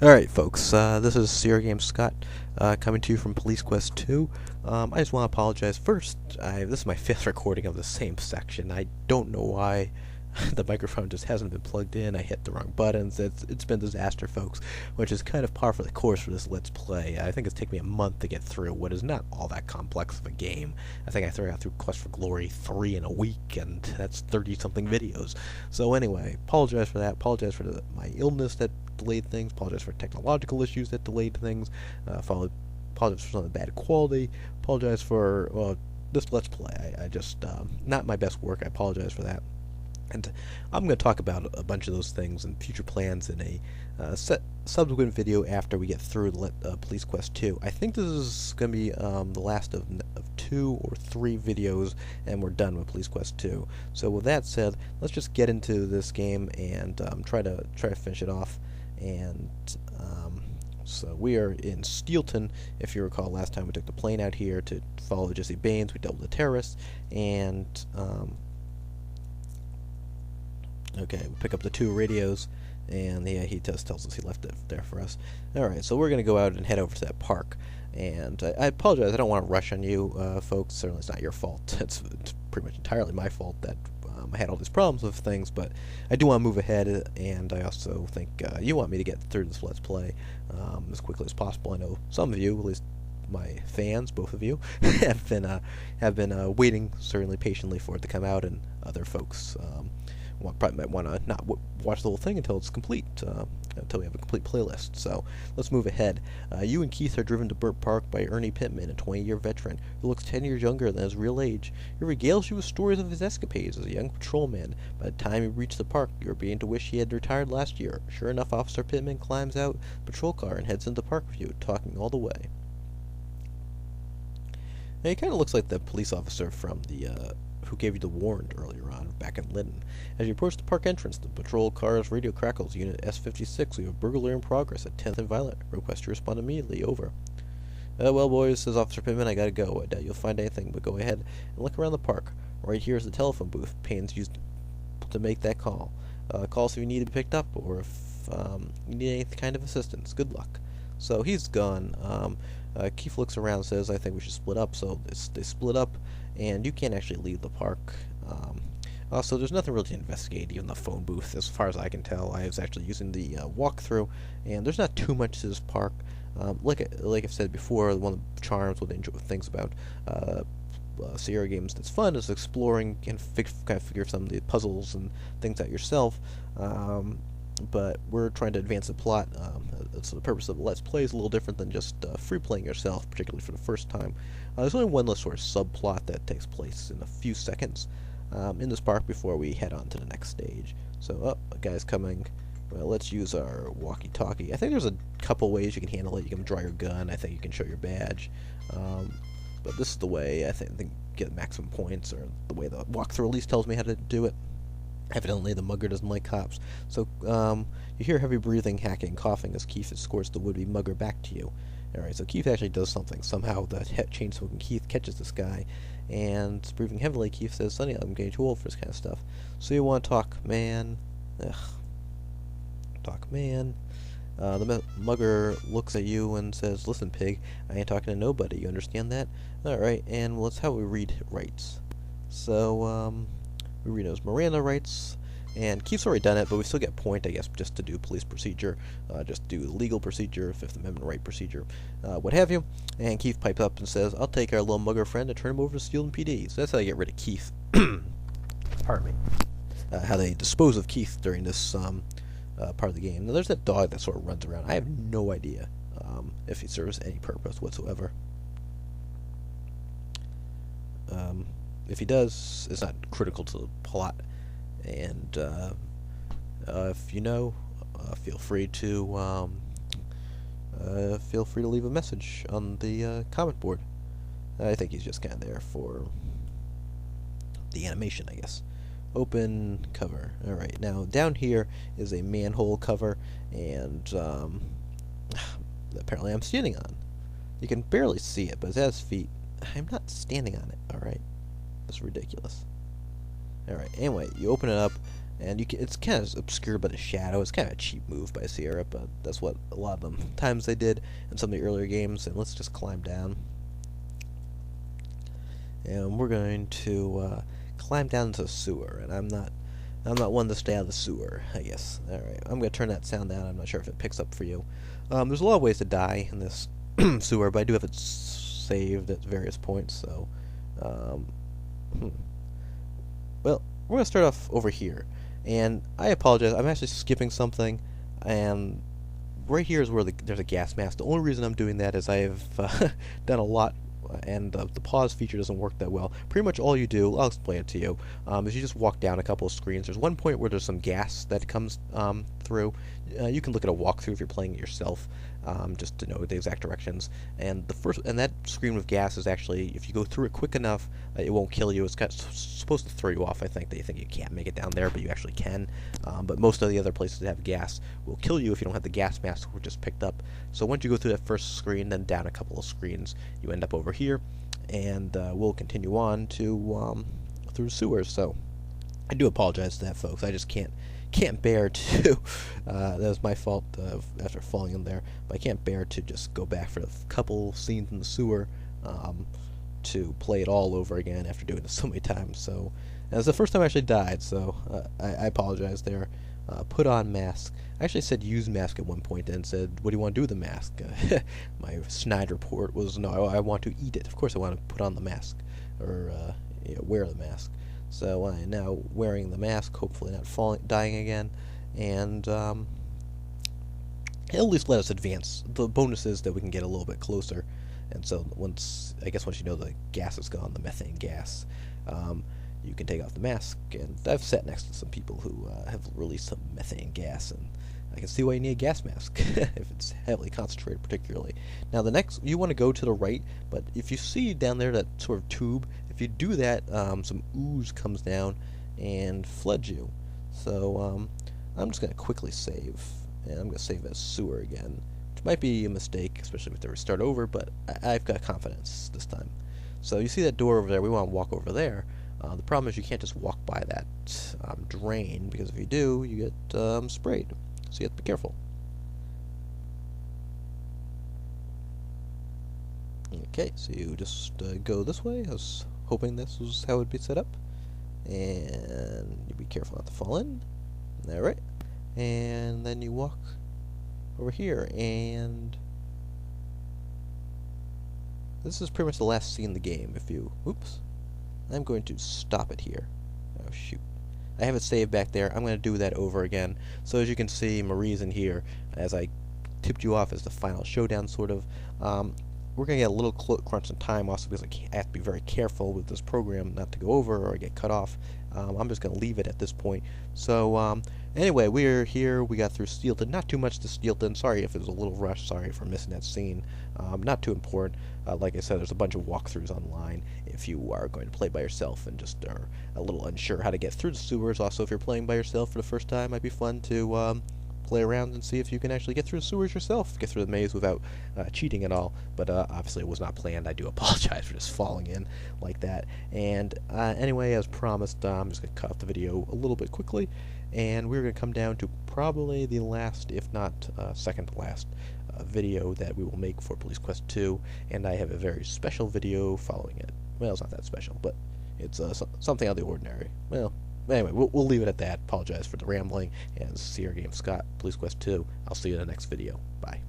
Alright folks, this is Sierra Games Scott, coming to you from Police Quest 2. I just want to apologize. First, this is my fifth recording of the same section. I don't know why the microphone just hasn't been plugged in. I hit the wrong buttons. It's been a disaster, folks, which is kind of par for the course for this Let's Play. I think it's taken me a month to get through what is not all that complex of a game. I think I got through Quest for Glory 3 in a week, and that's 30-something videos. So anyway, apologize for that. Apologize for my illness that delayed things. Apologize for technological issues that delayed things. Apologize for some of the bad quality. Apologize for this Let's Play. I just not my best work. I apologize for that. And I'm going to talk about a bunch of those things and future plans in a subsequent video after we get through Police Quest 2. I think this is going to be the last of 2 or 3 videos, and we're done with Police Quest 2. So with that said, let's just get into this game and try to finish it off. And so we are in Steelton. If you recall, last time we took the plane out here to follow Jessie Baines. We dealt with the terrorists, and okay, we pick up the 2 radios, and yeah, he just tells us he left it there for us. Alright, so we're going to go out and head over to that park. And I apologize, I don't want to rush on you folks. Certainly it's not your fault. It's pretty much entirely my fault that I had all these problems with things, but I do want to move ahead, and I also think you want me to get through this Let's Play as quickly as possible. I know some of you, at least my fans, both of you, have been waiting certainly patiently for it to come out, and other folks probably might want to not watch the whole thing until it's complete, until we have a complete playlist. So let's move ahead. You and Keith are driven to Burt Park by Ernie Pittman, a 20-year veteran who looks 10 years younger than his real age. He regales you with stories of his escapades as a young patrolman. By the time you reach the park, you are beginning to wish he had retired last year. Sure enough, Officer Pittman climbs out the patrol car and heads into the park with you, talking all the way. Now, he kind of looks like the police officer from the who gave you the warrant earlier on, back in Lyndon. As you approach the park entrance, the patrol car's radio crackles. Unit S-56, we have burglary in progress at 10th and Violet. Request to respond immediately. Over. Well, boys, says Officer Pittman, I gotta go. I doubt you'll find anything, but go ahead and look around the park. Right here is the telephone booth. Payne's used to make that call. Call us if you need to be picked up, or if you need any kind of assistance. Good luck. So he's gone. Keith looks around and says, I think we should split up. So they split up, and you can't actually leave the park. Also, there's nothing really to investigate, even the phone booth, as far as I can tell. I was actually using the walkthrough, and there's not too much to this park. Like I've said before, one of the charms, one of the things about Sierra games that's fun is exploring and kind of figure some of the puzzles and things out yourself. But we're trying to advance the plot, so the purpose of the Let's Play is a little different than just free playing yourself, particularly for the first time. There's only one sort of subplot that takes place in a few seconds in this park before we head on to the next stage. So, a guy's coming. Well, let's use our walkie-talkie. I think there's a couple ways you can handle it. You can draw your gun. I think you can show your badge. But this is the way I think get maximum points, or the way the walkthrough at least tells me how to do it. Evidently, the mugger doesn't like cops. So, you hear heavy breathing, hacking, coughing as Keith escorts the would-be mugger back to you. Alright, so Keith actually does something. Somehow, the chain-smoking Keith catches this guy, and breathing heavily, Keith says, Sonny, I'm getting too old for this kind of stuff. So you want to talk, man? Ugh. Talk, man. The mugger looks at you and says, listen, pig, I ain't talking to nobody. You understand that? Alright, and well, that's how we read rights. So, we read those Miranda rights, and Keith's already done it, but we still get point, I guess, just to do police procedure, just do legal procedure, Fifth Amendment right procedure, what have you. And Keith pipes up and says, I'll take our little mugger friend and turn him over to Steelton PD. So that's how you get rid of Keith. Pardon me. How they dispose of Keith during this part of the game. Now, there's that dog that sort of runs around. I have no idea if he serves any purpose whatsoever. If he does, it's not critical to the plot. And if you know, feel free to leave a message on the comment board. I think he's just kind of there for the animation, I guess. Open cover. Alright, now down here is a manhole cover, and apparently I'm standing on. You can barely see it, but it has feet. I'm not standing on it, alright? That's ridiculous. Alright, anyway, you open it up, and it's kind of obscured by the shadow. It's kind of a cheap move by Sierra, but that's what a lot of the times they did in some of the earlier games. And let's just climb down. And we're going to climb down into the sewer, and I'm not one to stay out of the sewer, I guess. Alright, I'm going to turn that sound down. I'm not sure if it picks up for you. There's a lot of ways to die in this sewer, but I do have it saved at various points, so... Well, we're going to start off over here. And I apologize, I'm actually skipping something, and right here is where there's a gas mask. The only reason I'm doing that is I've done a lot, and the pause feature doesn't work that well. Pretty much all you do, I'll explain it to you, is you just walk down a couple of screens. There's one point where there's some gas that comes through. You can look at a walkthrough if you're playing it yourself, just to know the exact directions. And that screen with gas is actually, if you go through it quick enough, it won't kill you. It's supposed to throw you off. I think they think you can't make it down there, but you actually can. But most of the other places that have gas will kill you if you don't have the gas mask we just picked up. So once you go through that first screen, then down a couple of screens, you end up over here, and we'll continue on to through sewers. So I do apologize to that, folks. I just can't bear to that was my fault after falling in there, but I can't bear to just go back for a couple scenes in the sewer to play it all over again after doing this so many times. So and it's the first time I actually died, so I apologize there. Put on mask. I actually said use mask at one point and said, what do you want to do with the mask? My snide report was, no, I want to eat it. Of course I want to put on the mask, or wear the mask. So I'm now wearing the mask, hopefully not dying again, and it'll at least let us advance. The bonus is that we can get a little bit closer, and so once you know the gas is gone, the methane gas, you can take off the mask. And I've sat next to some people who have released some methane gas, and I can see why you need a gas mask if it's heavily concentrated particularly. Now you want to go to the right, but if you see down there that sort of tube, if you do that, some ooze comes down and floods you. So I'm just going to quickly save, and I'm going to save as sewer again, which might be a mistake, especially if they restart over, but I've got confidence this time. So you see that door over there, we want to walk over there. The problem is you can't just walk by that drain, because if you do, you get sprayed. So you have to be careful. Okay, so you just go this way. I was hoping this was how it would be set up. And you be careful not to fall in. Alright. And then you walk over here, and this is pretty much the last scene in the game. Oops. I'm going to stop it here. Oh, shoot. I have it saved back there. I'm going to do that over again. So as you can see, Marie's in here, as I tipped you off as the final showdown, sort of. We're going to get a little crunch in time also, because I have to be very careful with this program not to go over or get cut off. I'm just going to leave it at this point. So anyway, we're here. We got through Steelton. Not too much to Steelton. Sorry if it was a little rushed. Sorry for missing that scene. Not too important. Like I said, there's a bunch of walkthroughs online if you are going to play by yourself and just are a little unsure how to get through the sewers. Also, if you're playing by yourself for the first time, it might be fun to play around and see if you can actually get through the sewers yourself, get through the maze without cheating at all. But obviously it was not planned. I do apologize for just falling in like that. And anyway, as promised, I'm just going to cut off the video a little bit quickly, and we're going to come down to probably the last, if not second to last, video that we will make for Police Quest 2, and I have a very special video following it. Well, it's not that special, but it's something out of the ordinary. Well, anyway, we'll leave it at that. Apologize for the rambling, and Sierra Game Scott, Police Quest 2. I'll see you in the next video. Bye.